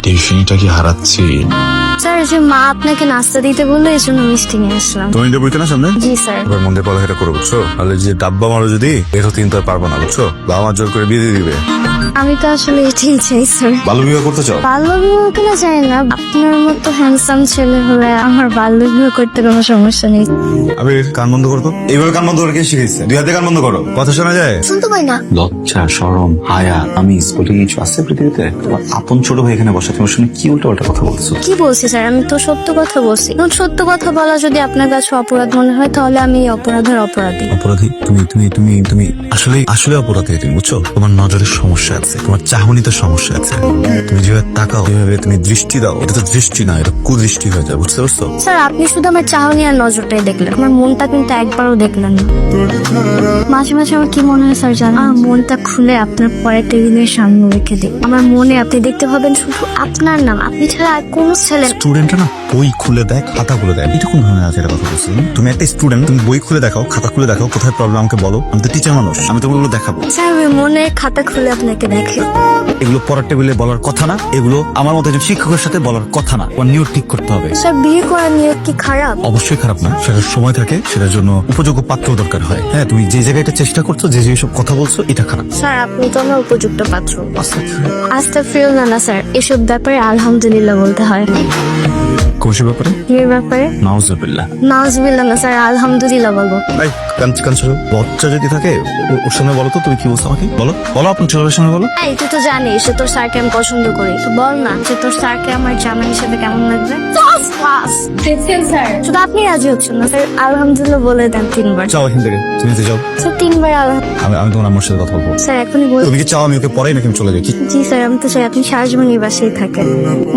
টিউশনিটা কি হারাচ্ছি? স্যার যে মা আপনাকে নাস্তা দিতে বললো এই জন্য মিষ্টি নিয়ে আসলাম। তুমি যে বইতে না সামনে জি স্যার। এবার মন দিয়ে পড়ালেখা করো বুঝছো, তাহলে যে ডাব্বা মারো যদি এটা কিন্তু আর পারবো না বুঝছো, বাবা মা জোর করে বিয়ে দিয়ে দিবে। আমি তো আসলে এটাই চাই স্যার। বাল্য বিবাহ করতে চাও? বাল্য বিবাহ কিনা চাই না, আপনার মতো হ্যান্ডসাম ছেলে হলে আমার বাল্য বিবাহ করতে কোনো সমস্যা নেই। আমি কান বন্ধ করতো, এইভাবে কান বন্ধ করে কে শিখেছে? দুই হাতে কান বন্ধ করো, কথা শোনা যায়? শুনতে পাই না। লজ্জা শরম হায়া আমি বলে কিছু আছে পৃথিবীতে? তোমার আপন ছোট ভাই এখানে বসা, তোমার সঙ্গে কি উল্টো পাল্টা কথা বলছো? কি বলছি স্যার, আমি তো সত্য কথা বলছি। এখন সত্য কথা বলা যদি আপনার কাছে অপরাধ মনে হয় তাহলে আমি এই অপরাধের অপরাধী। অপরাধী তুমি তুমি তুমি তুমি আসলে আসলে অপরাধী তুমি বুঝছো। তোমার নজরের সমস্যা আছে, তোমার চাহনিতে সমস্যা আছে। তুমি যেভাবে তাকাও, যেভাবে তুমি দৃষ্টি দাও, এটা তো দৃষ্টি না, এটা কুদৃষ্টি হয়ে যায়, বুঝতে পারছো? স্যার আপনি শুধু আমার চাহনি আর নজরটাই দেখলেন, আমার মনটা কিন্তু একবারও দেখলেন না। মাঝে মাঝে আমার কি মনে হয় স্যার জানেন, আমার মনটা খুলে আপনার পরের টেবিলের সামনে রেখে দিই। আমার মনে আপনি দেখতে পাবেন শুধু আপনার নাম, আপনি ছাড়া আর কোনো ছেলে। স্টুডেন্টরা না বই খুলে দেয়, খাতা খুলে দেয়, এটা কোন ধরনের আছে? এটা কথা বলছো তুমি একটা স্টুডেন্ট, তুমি বই খুলে দেখাও, খাতা খুলে দেখাও, কোথায় প্রবলেম আমাকে বলো। আমি তো টিচার মানুষ, আমি তো ওগুলো দেখাবো। স্যার আমি মনের খাতা খুলে আপনাকে দেখে। এগুলো পড়ার টেবিলে বলার কথা না, এগুলো আমার মতো একজন শিক্ষকের সাথে বলার কথা না। ওর নিয়ত ঠিক করতে হবে। স্যার বিয়ে করার নিয়ত কি খারাপ? অবশ্যই খারাপ না, সেটার সময় থাকে, সেটার জন্য উপযোগ্য পাত্র দরকার হয়। হ্যাঁ তুমি যে জায়গায় এটা চেষ্টা করছো, যে সব কথা বলছো, এটা খারাপ। স্যার আপনি তো আমার উপযুক্ত পাত্র। আস্তাগফিরুল্লাহ না স্যার, এসব ব্যাপারে আলহামদুলিল্লাহ বলতে হয়। কোন ব্যাপারে? বিয়ের ব্যাপারে নাউজুবিল্লাহ। নাউজুবিল্লাহ না স্যার, আলহামদুলিল্লাহ বলবো। এই কাঞ্চন বচ্চা যদি থাকে ওর সামনে বলো তো, তুমি কি বলছো আমাকে বলো, বলো আপনার ছেলের সামনে বলো। এই তুই তো জানিস যে তোর স্যারকে আমি পছন্দ করি, তো বল না যে তোর স্যারকে আমার জামাই হিসেবে কেমন লাগবে। স্যার শুধু আপনি রাজি হচ্ছেন না স্যার, আলহামদুলিল্লাহ বলে দেন 3 বার। যাও এখান থেকে, তুমি যাও। স্যার 3 বার আমি তোমার আমার সাথে কথা বলবো। স্যার এখনই বল। তুমি কি চাও আমি ওকে পড়াই নাকি আমি চলে যাই? জি স্যার আমি তো চাই আপনি সারা জীবন এই বাসায় থাকেন।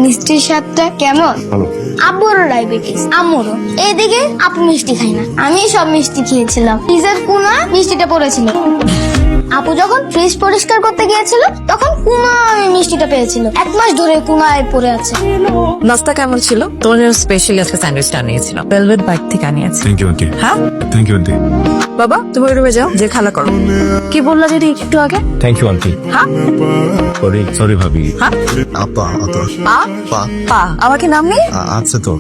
মিষ্টির স্বাদটা কেমন? ভালো। আব্বুরও ডায়াবেটিস, আম্মুরও। এইদিকে আপু মিষ্টি খাই না, আমি সব মিষ্টি খেয়েছিলাম। ফ্রিজের কোনা মিষ্টিটা পড়েছিল। আপু যখন ফ্রিজ পরিষ্কার করতে গিয়েছিল তখন কুনায় মিষ্টিটা পেয়েছিল। 1 মাস ধরে কুনায় পড়ে আছে। নাস্তা কেমন ছিল? তোমার জন্য স্পেশালি আজকে স্যান্ডউইচটা আনিয়েছিলাম, ভেলভেট বাইক থেকে আনিয়েছি। Thank you aunty. হ্যাঁ থ্যাংক ইউ আন্টি। বাবা তুমি ওই রুমে যাও, যে খেলা করো। কি বললা যদি একটু আগে? Thank you aunty. হ্যাঁ সরি ভাবি। হ্যাঁ আপা পা পা পা আমাকে নাম নেই। আছে তো,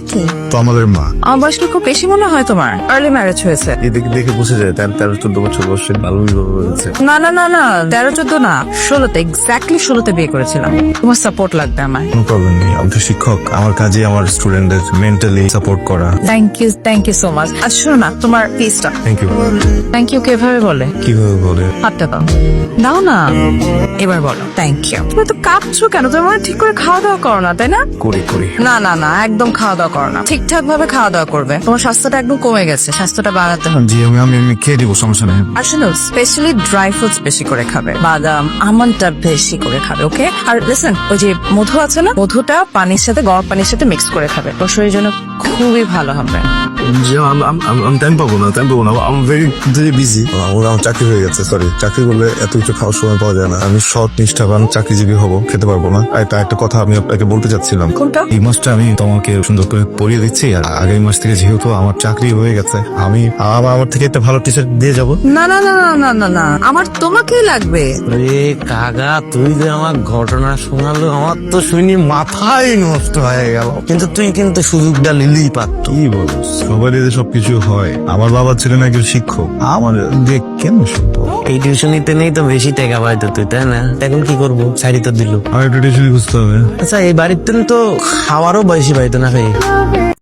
তো আমাদের মা। আমার বয়স কি খুব বেশি মনে হয় তোমার? আর্লি ম্যারেজ হয়েছে? এদিকে দেখে বুঝে যায় 13-14 বছর বয়সে বাল্য বিবাহ হয়েছে। না না না না 13-14 না, 16তে, এক্স্যাক্টলি 16তে বিয়ে করেছিলাম। তোমার সাপোর্ট লাগবে আমার। কোনো প্রবলেম নেই, আমি তো শিক্ষক, আমার কাজে আমার স্টুডেন্টদের মেন্টালি সাপোর্ট করা। Thank you so much. আর শোনো না, তোমার পিসটা। Thank you. থ্যাংক ইউ কিভাবে বলে? কিভাবে বলে? হাতটা দাও, দাও না, এবার বলো থ্যাংক ইউ। তুমি তো কাঁপছো কেন? তুমি মনে হয় ঠিক করে খাওয়া দাওয়া করো না, তাই না? করি। না না না একদম খাওয়া দাওয়া করো না, ঠিকঠাক ভাবে খাওয়া দাওয়া করবে। তোমার স্বাস্থ্যটা একদম কমে গেছে, স্বাস্থ্যটা বাড়াতে হবে। জি আমি খেয়ে দিব, সমস্যা নেই। আর শোনো স্পেশালি ড্রাই ফ্রুটস বেশি করে খাবে, বাদাম আমন্ডটা বেশি করে খাবে, ওকে? আর লিসেন, ওই যে মধু আছে না, মধুটা পানির সাথে, গরম পানির সাথে মিক্স করে খাবে, তোর শরীরের জন্য খুবই ভালো হবে। আমি টাইম পাবো না, আমি ভেরি বিজি। আমার চাকরি হয়ে গেছে, সরি। চাকরি করলে এত কিছু খাওয়ার সময় পাওয়া যায় না। আমি সৎ নিষ্ঠাবান চাকরিজীবী হব, খেতে পারবো না। একটা কথা আমি আপনাকে বলতে চাচ্ছিলাম। কোনটা? এই মাসটা আমি তোমাকে সুন্দর করে পড়িয়ে দিচ্ছি, আর আগামী মাস থেকে যেহেতু আমার চাকরি হয়ে গেছে, আমি আমার থেকে একটা ভালো টিচার দিয়ে যাবো। না না না না না না না, আমার তোমাকেই লাগবে। রে কাকা, তুই যে আমার ঘটনা শোনালো, আমার তো শুনি মাথাই নষ্ট হয়ে গেল। কিন্তু তুই কিন্তু সুযোগটা নিলেই পারত। কি বলো, সবাই দিয়ে সবকিছু হয়। আমার বাবা ছিলেন একজন শিক্ষক, আমার দিয়ে কেন শুনতো? এই টিউশনিতে নেই তো বেশি টাকা পাইতো তুই, তাই না? এখন কি করবো? শাড়ি তো দিল। আর একটা টিউশন বুঝতে হবে। আচ্ছা এই বাড়িতে তো খাওয়ারও বেশি পাইতো না ভাই।